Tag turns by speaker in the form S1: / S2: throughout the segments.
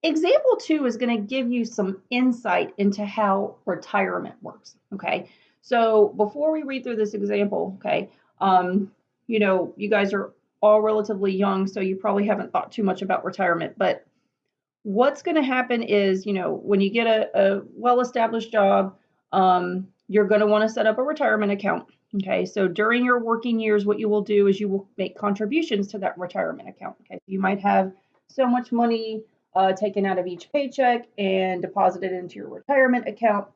S1: Example 2 is going to give you some insight into how retirement works. Okay, so before we read through this example, okay, you guys are all relatively young, so you probably haven't thought too much about retirement. But what's going to happen is, when you get a well-established job, you're going to want to set up a retirement account. Okay, so during your working years, what you will do is you will make contributions to that retirement account. Okay, you might have so much money taken out of each paycheck and deposited into your retirement account.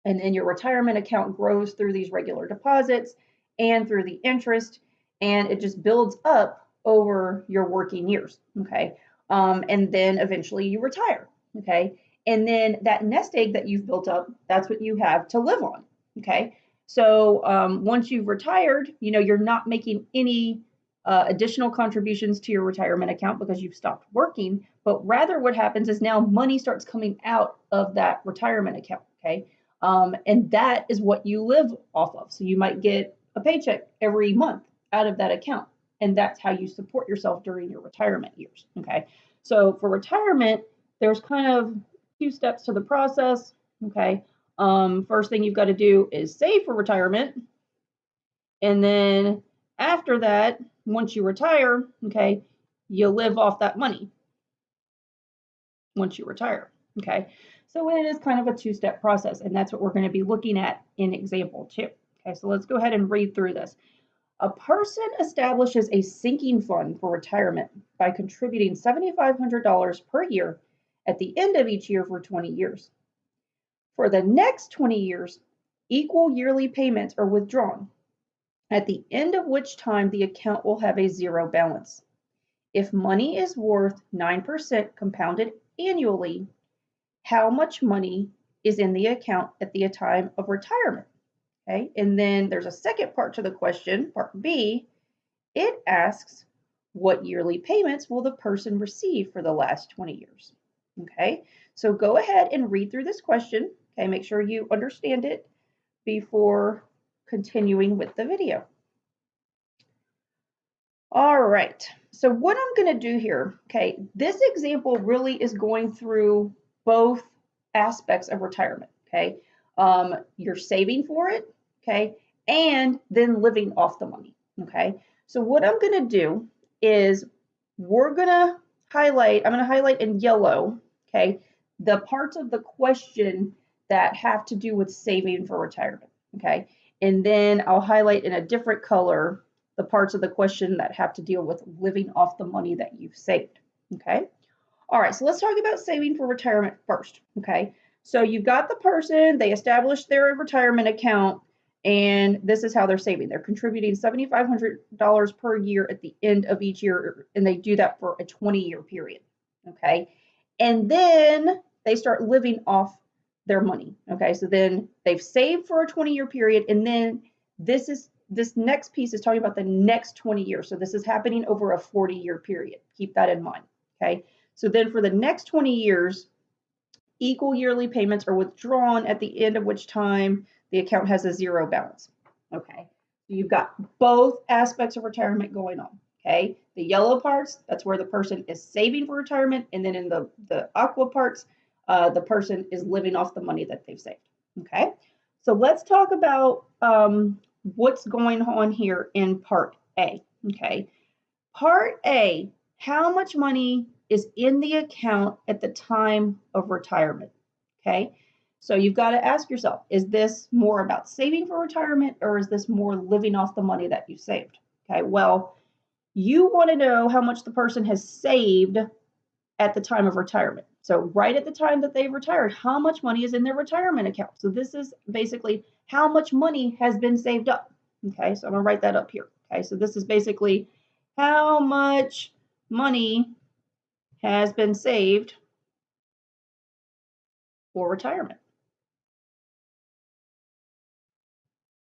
S1: And then your retirement account grows through these regular deposits and through the interest, and it just builds up over your working years. Okay. And then eventually you retire. Okay. And then that nest egg that you've built up, that's what you have to live on. Okay. So once you've retired, you're not making any additional contributions to your retirement account because you've stopped working, but rather what happens is now money starts coming out of that retirement account. Okay. And that is what you live off of. So you might get a paycheck every month out of that account. And that's how you support yourself during your retirement years. Okay. So for retirement, there's kind of 2 steps to the process. Okay. First thing you've got to do is save for retirement. And then after that, once you retire, okay, you live off that money once you retire. Okay. So it is kind of a 2-step process, and that's what we're going to be looking at in example 2. Okay, so let's go ahead and read through this. A person establishes a sinking fund for retirement by contributing $7,500 per year at the end of each year for 20 years. For the next 20 years, equal yearly payments are withdrawn, at the end of which time the account will have a zero balance. If money is worth 9% compounded annually, how much money is in the account at the time of retirement? Okay, and then there's a second part to the question, part B. It asks, what yearly payments will the person receive for the last 20 years? Okay, so go ahead and read through this question. Okay, make sure you understand it before continuing with the video. All right, so what I'm going to do here, okay, this example really is going through both aspects of retirement, okay? You're saving for it, okay, and then living off the money, okay? So what I'm going to do is I'm going to highlight in yellow, okay, the parts of the question that have to do with saving for retirement, okay? And then I'll highlight in a different color the parts of the question that have to deal with living off the money that you've saved, okay? All right, so let's talk about saving for retirement first, okay? So you've got the person, they established their retirement account, and this is how they're saving. They're contributing $7,500 per year at the end of each year, and they do that for a 20-year period, okay? And then they start living off their money, okay? So then they've saved for a 20-year period, and then this next piece is talking about the next 20 years. So this is happening over a 40-year period. Keep that in mind, okay? So then for the next 20 years, equal yearly payments are withdrawn at the end of which time the account has a zero balance, okay? So you've got both aspects of retirement going on, okay? The yellow parts, that's where the person is saving for retirement, and then in the aqua parts, the person is living off the money that they've saved, okay? So let's talk about what's going on here in part A, okay? Part A, how much money is in the account at the time of retirement, okay? So you've got to ask yourself, is this more about saving for retirement, or is this more living off the money that you saved? Okay, well, you want to know how much the person has saved at the time of retirement. So right at the time that they've retired, how much money is in their retirement account? So this is basically how much money has been saved up. Okay, so I'm gonna write that up here. Okay, so this is basically how much money has been saved for retirement.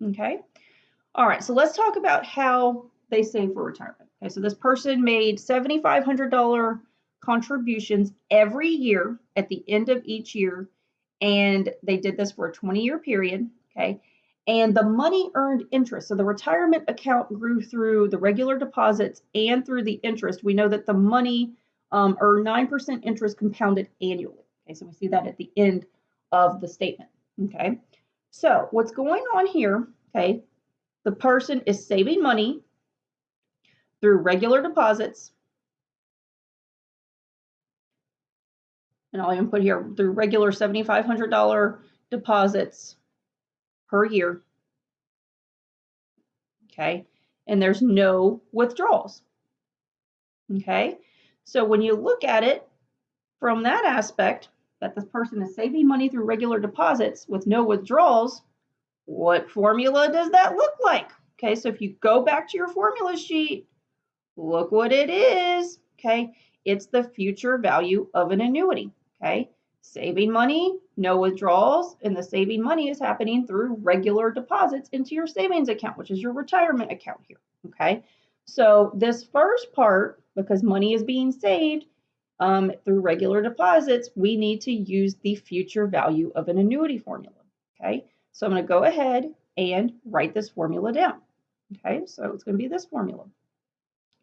S1: Okay, all right, so let's talk about how they save for retirement. Okay, so this person made $7,500 contributions every year at the end of each year, and they did this for a 20-year period, okay? And the money earned interest. So the retirement account grew through the regular deposits and through the interest. We know that the money or 9% interest compounded annually. Okay, so we see that at the end of the statement. Okay, so what's going on here? Okay, the person is saving money through regular deposits, and I'll even put here through regular $7,500 deposits per year. Okay, and there's no withdrawals. Okay, so when you look at it from that aspect, that this person is saving money through regular deposits with no withdrawals, what formula does that look like? Okay, so if you go back to your formula sheet, look what it is. Okay, it's the future value of an annuity. Okay, saving money, no withdrawals, and the saving money is happening through regular deposits into your savings account, which is your retirement account here. Okay, so this first part, because money is being saved through regular deposits, we need to use the future value of an annuity formula. Okay, so I'm going to go ahead and write this formula down. Okay, so it's going to be this formula.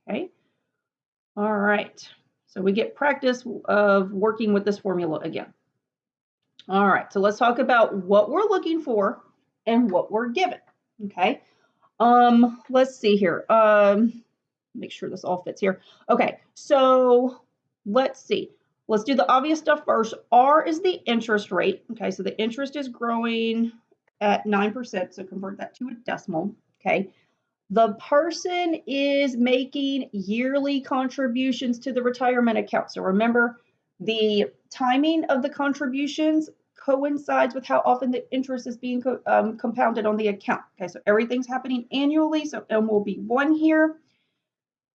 S1: Okay, all right, so we get practice of working with this formula again. All right, so let's talk about what we're looking for and what we're given. Okay, let's see here. Make sure this all fits here. Okay, so let's see. Let's do the obvious stuff first. R is the interest rate. Okay, so the interest is growing at 9%, so convert that to a decimal. Okay, the person is making yearly contributions to the retirement account. So remember, the timing of the contributions coincides with how often the interest is being compounded on the account. Okay, so everything's happening annually, so M will be 1 here.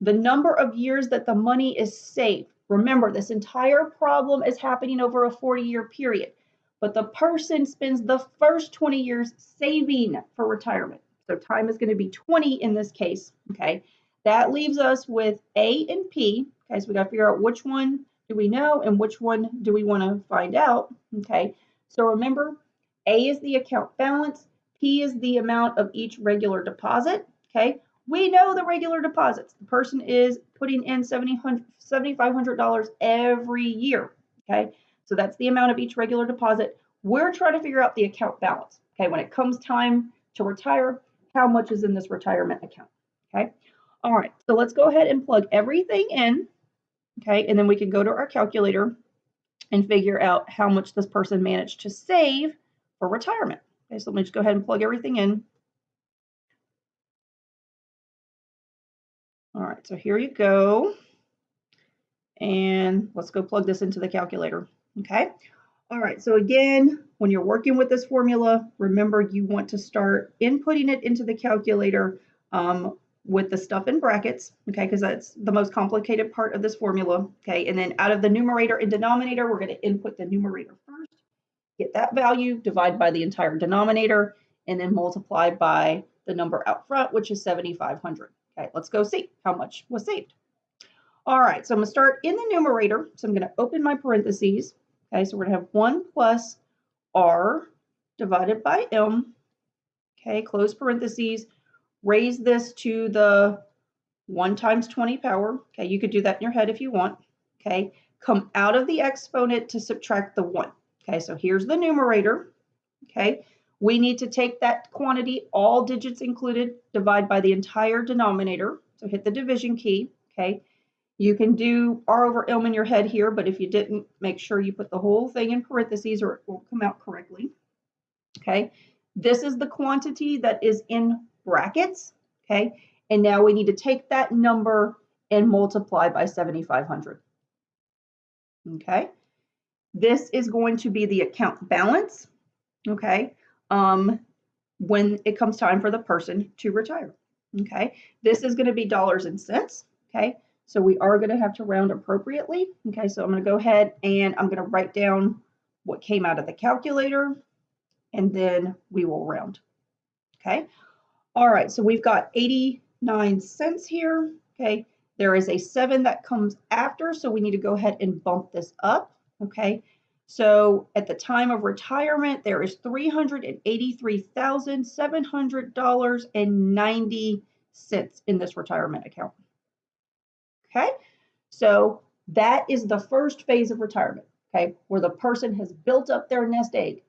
S1: The number of years that the money is saved. Remember, this entire problem is happening over a 40-year period, but the person spends the first 20 years saving for retirement. So time is going to be 20 in this case. Okay, that leaves us with A and P. Okay, so we got to figure out which one do we know and which one do we want to find out. Okay, so remember, A is the account balance, P is the amount of each regular deposit. Okay, we know the regular deposits. The person is putting in $7,500 every year. Okay, so that's the amount of each regular deposit. We're trying to figure out the account balance. Okay, when it comes time to retire, how much is in this retirement account? Okay, all right, so let's go ahead and plug everything in. Okay, and then we can go to our calculator and figure out how much this person managed to save for retirement. Okay, so let me just go ahead and plug everything in. All right, so here you go. And let's go plug this into the calculator. Okay. All right, so again, when you're working with this formula, remember you want to start inputting it into the calculator with the stuff in brackets, okay, because that's the most complicated part of this formula, okay? And then out of the numerator and denominator, we're going to input the numerator first, get that value, divide by the entire denominator, and then multiply by the number out front, which is 7,500. Okay, let's go see how much was saved. All right, so I'm going to start in the numerator. So I'm going to open my parentheses. Okay, so we're going to have 1 plus R divided by M. Okay, close parentheses. Raise this to the 1 times 20 power. Okay, you could do that in your head if you want. Okay, come out of the exponent to subtract the 1. Okay, so here's the numerator. Okay, we need to take that quantity, all digits included, divide by the entire denominator. So hit the division key. Okay, you can do R over M in your head here, but if you didn't, make sure you put the whole thing in parentheses or it won't come out correctly. Okay, this is the quantity that is in brackets. Okay, and now we need to take that number and multiply by 7,500. Okay, this is going to be the account balance. Okay, when it comes time for the person to retire. Okay, this is going to be dollars and cents. Okay, so we are going to have to round appropriately. Okay, so I'm going to go ahead and I'm going to write down what came out of the calculator, and then we will round. Okay, all right, so we've got 89 cents here. Okay, there is a 7 that comes after, so we need to go ahead and bump this up. Okay, so at the time of retirement, there is $383,700.90 in this retirement account. Okay, so That is the first phase of retirement, okay, where the person has built up their nest egg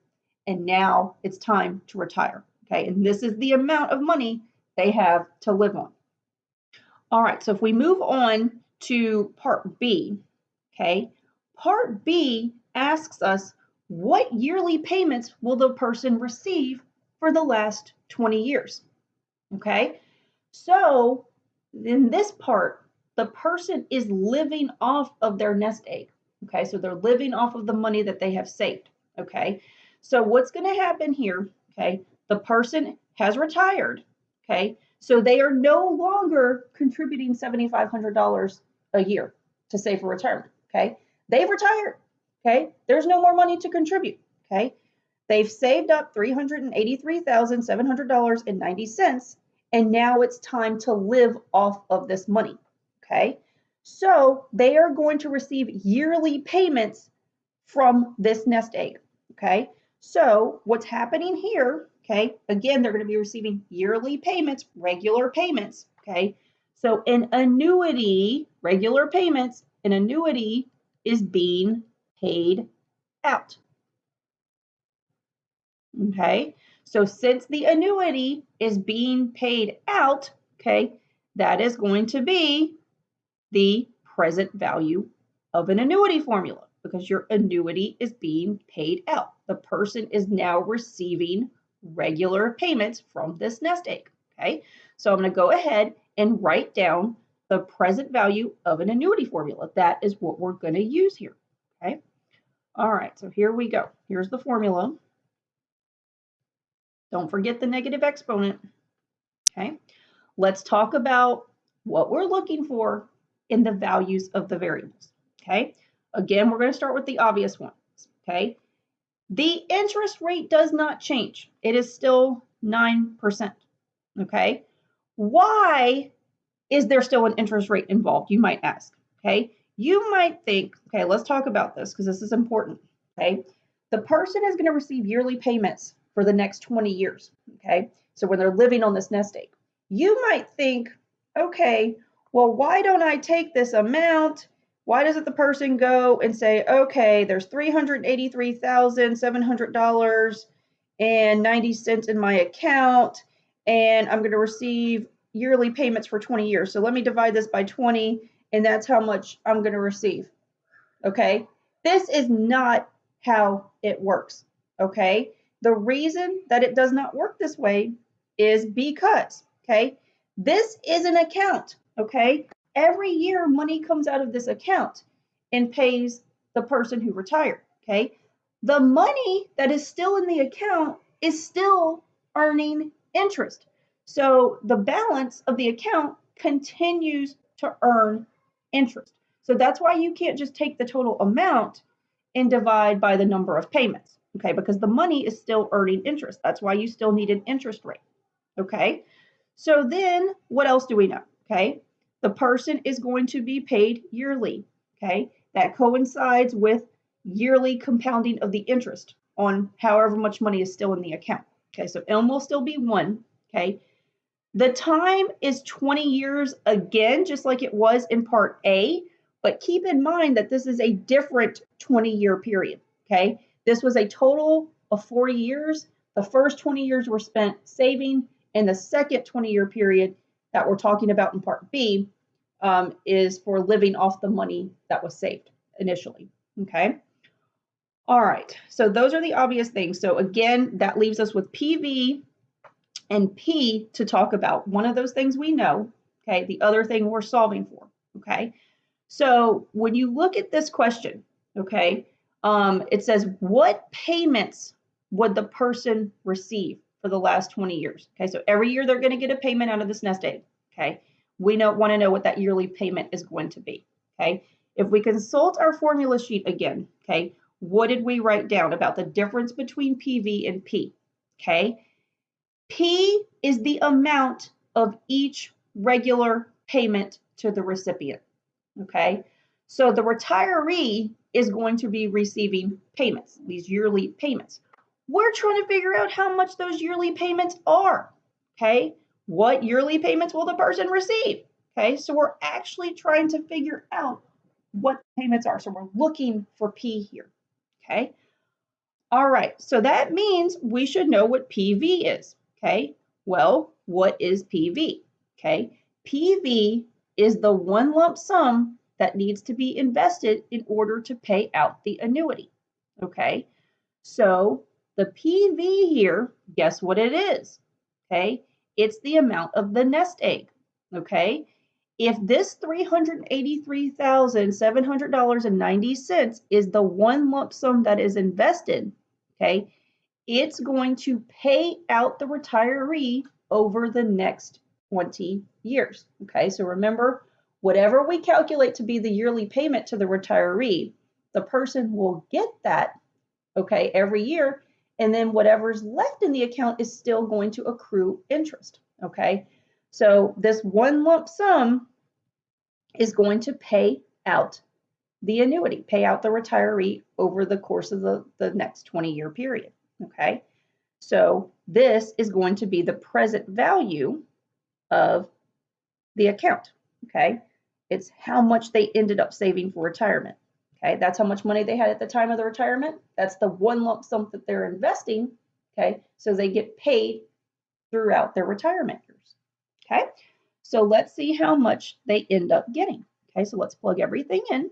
S1: and now it's time to retire, okay? And this is the amount of money they have to live on. All right, so if we move on to part B, okay, part B asks us what yearly payments will the person receive for the last 20 years, okay? So in this part, the person is living off of their nest egg, okay? So they're living off of the money that they have saved, okay? So what's going to happen here, okay? The person has retired, okay? So they are no longer contributing $7,500 a year to save for retirement, okay? They've retired, okay? There's no more money to contribute, okay? They've saved up $383,700.90, and now it's time to live off of this money, okay? So they are going to receive yearly payments from this nest egg, okay? So what's happening here, okay, again, they're going to be receiving yearly payments, regular payments, okay? So an annuity, regular payments, an annuity is being paid out, okay? So since the annuity is being paid out, okay, that is going to be the present value of an annuity formula because your annuity is being paid out. The person is now receiving regular payments from this nest egg, okay? So I'm going to go ahead and write down the present value of an annuity formula. That is what we're going to use here, okay? All right, so here we go. Here's the formula. Don't forget the negative exponent, okay? Let's talk about what we're looking for in the values of the variables, okay? Again, we're going to start with the obvious ones, okay? The interest rate does not change. It is still 9%, okay? Why is there still an interest rate involved, you might ask, okay? You might think, okay, let's talk about this because this is important, okay? The person is going to receive yearly payments for the next 20 years, okay? So when they're living on this nest egg, you might think, okay, well, why don't I take this amount? Why doesn't the person go and say, okay, there's $383,700.90 in my account, and I'm going to receive yearly payments for 20 years. So let me divide this by 20, and that's how much I'm going to receive. Okay? This is not how it works. Okay? The reason that it does not work this way is because, okay, this is an account. Okay? Every year, money comes out of this account and pays the person who retired. Okay? The money that is still in the account is still earning interest. So the balance of the account continues to earn interest. So that's why you can't just take the total amount and divide by the number of payments, okay? Because the money is still earning interest. That's why you still need an interest rate, okay? So then what else do we know, okay? The person is going to be paid yearly, okay? That coincides with yearly compounding of the interest on however much money is still in the account, okay? So M will still be 1, okay? The time is 20 years again, just like it was in part A, but keep in mind that this is a different 20-year period, okay? This was a total of 40 years. The first 20 years were spent saving, and the second 20-year period that we're talking about in part B is for living off the money that was saved initially, okay? All right, so those are the obvious things. So again, that leaves us with PV and P to talk about. One of those things we know, okay? The other thing we're solving for, okay? So when you look at this question, okay, it says, what payments would the person receive for the last 20 years? Okay, so every year they're going to get a payment out of this nest egg, okay? We want to know what that yearly payment is going to be, okay? If we consult our formula sheet again, okay, what did we write down about the difference between PV and P, okay? P is the amount of each regular payment to the recipient, okay? So the retiree is going to be receiving payments, these yearly payments. We're trying to figure out how much those yearly payments are, okay? What yearly payments will the person receive, okay? So we're actually trying to figure out what payments are. So we're looking for P here, okay? All right, so that means we should know what PV is, okay? Well, what is PV, okay? PV is the one lump sum that needs to be invested in order to pay out the annuity, okay? So the PV here, guess what it is, okay? It's the amount of the nest egg, okay? If this $383,700.90 is the one lump sum that is invested, okay, it's going to pay out the retiree over the next 20 years. Okay, so remember, whatever we calculate to be the yearly payment to the retiree, the person will get that, okay, every year. And then whatever's left in the account is still going to accrue interest. Okay, so this one lump sum is going to pay out the annuity, pay out the retiree over the course of the next 20-year period. Okay, so this is going to be the present value of the account. Okay, it's how much they ended up saving for retirement. Okay, that's how much money they had at the time of the retirement. That's the one lump sum that they're investing. Okay, so they get paid throughout their retirement years. Okay, so let's see how much they end up getting. Okay, so let's plug everything in.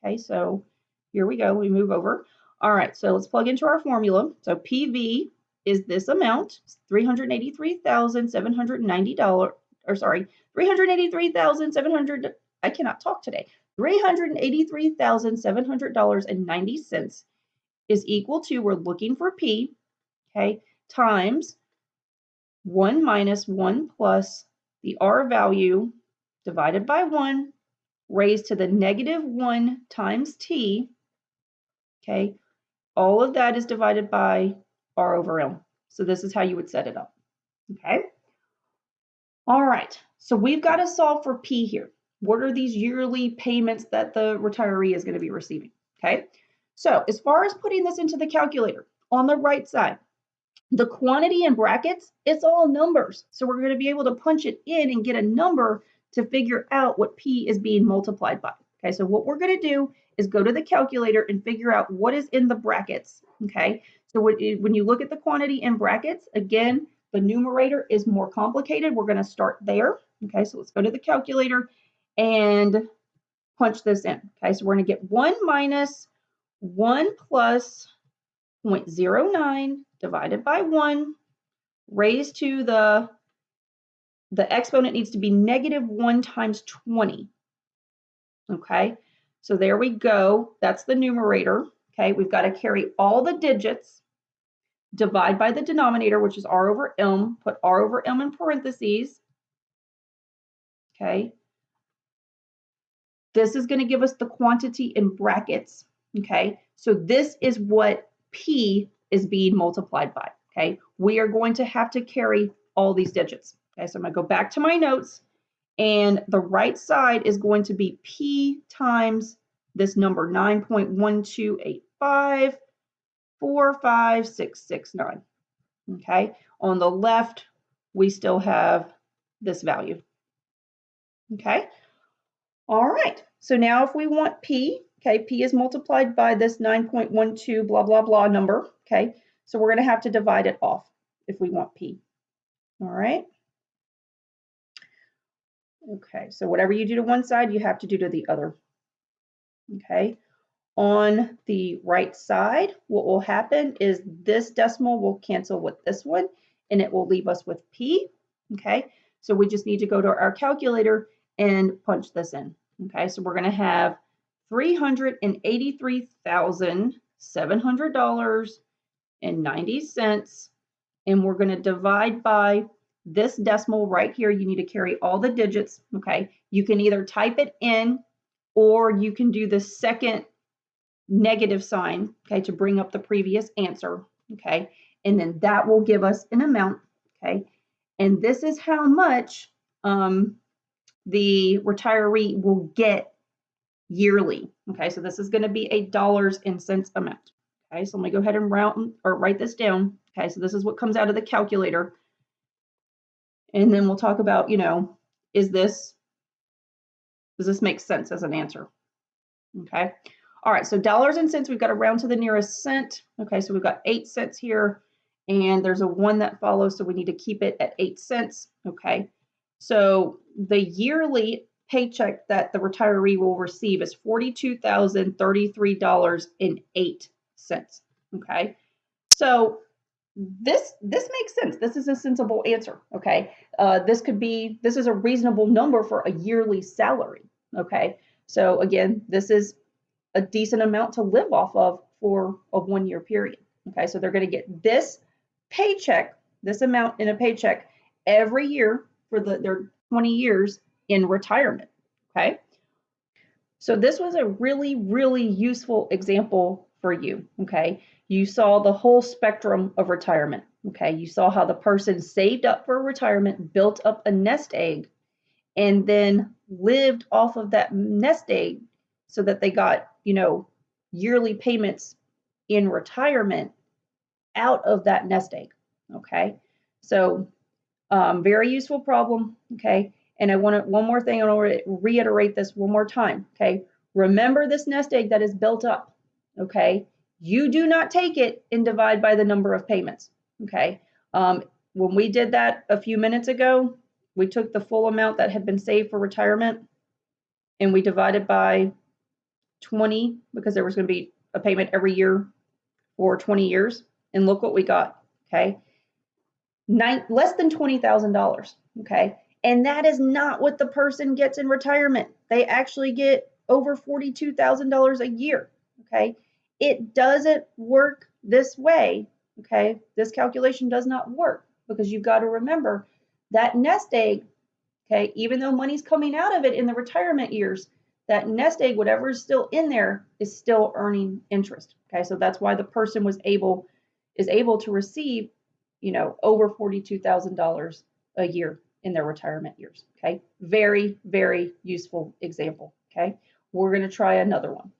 S1: Okay, so here we go. We move over. All right, so let's plug into our formula. So PV is this amount, $383,790, or sorry, 383,700. I cannot talk today. $383,700.90 is equal to, we're looking for P, okay, times 1 minus 1 plus the R value divided by 1 raised to the negative 1 times T, okay? All of that is divided by R over M. So this is how you would set it up, okay? All right, so we've got to solve for P here. What are these yearly payments that the retiree is going to be receiving, okay? So as far as putting this into the calculator, on the right side, the quantity in brackets, it's all numbers. So we're going to be able to punch it in and get a number to figure out what P is being multiplied by. Okay, so what we're going to do is go to the calculator and figure out what is in the brackets. Okay, so when you look at the quantity in brackets, again, the numerator is more complicated. We're going to start there. Okay, so let's go to the calculator and punch this in. Okay, so we're going to get 1 minus 1 plus 0.09 divided by 1 raised to the exponent needs to be negative 1 times 20. Okay, so there we go. That's the numerator. Okay, we've got to carry all the digits, divide by the denominator, which is R over M, put R over M in parentheses. Okay, this is going to give us the quantity in brackets. Okay, so this is what P is being multiplied by. Okay, we are going to have to carry all these digits. Okay, so I'm going to go back to my notes, and the right side is going to be P times this number, 9.128545669. Okay, on the left, we still have this value. Okay, all right, so now if we want P, okay, P is multiplied by this 9.12 blah, blah, blah number. Okay, so we're going to have to divide it off if we want P. All right. Okay, so whatever you do to one side, you have to do to the other. Okay, on the right side, what will happen is this decimal will cancel with this one, and it will leave us with P. Okay, so we just need to go to our calculator and punch this in. Okay, so we're going to have $383,700.90, and we're going to divide by this decimal right here. You need to carry all the digits. Okay, you can either type it in or you can do the second negative sign, okay, to bring up the previous answer. Okay, and then that will give us an amount. Okay, and this is how much the retiree will get yearly. Okay, so this is going to be a dollars and cents amount. Okay, so let me go ahead and write this down. Okay, so this is what comes out of the calculator. And then we'll talk about, does this make sense as an answer? Okay. All right, so dollars and cents, we've got to round to the nearest cent. Okay, so we've got 8 cents here, and there's a 1 that follows, so we need to keep it at 8 cents. Okay, so the yearly paycheck that the retiree will receive is $42,033.08. Okay, so this makes sense. This is a sensible answer. Okay, this is a reasonable number for a yearly salary. Okay, so again, this is a decent amount to live off of for a 1 year period. Okay, so they're going to get this paycheck, this amount in a paycheck every year for their 20 years in retirement. Okay, so this was a really, really useful example for you. Okay, you saw the whole spectrum of retirement. Okay, you saw how the person saved up for retirement, built up a nest egg, and then lived off of that nest egg so that they got, yearly payments in retirement out of that nest egg. Okay. So, very useful problem. Okay. And one more thing, I want to reiterate this one more time. Okay. Remember this nest egg that is built up. Okay. You do not take it and divide by the number of payments. Okay. When we did that a few minutes ago, we took the full amount that had been saved for retirement and we divided by 20 because there was going to be a payment every year for 20 years. And look what we got. Okay. Less than $20,000. Okay. And that is not what the person gets in retirement. They actually get over $42,000 a year. Okay. It doesn't work this way. Okay. This calculation does not work because you've got to remember that nest egg. Okay. Even though money's coming out of it in the retirement years, that nest egg, whatever is still in there, is still earning interest. Okay. So that's why the person is able to receive, over $42,000 a year in their retirement years. Okay. Very, very useful example. Okay. We're going to try another one.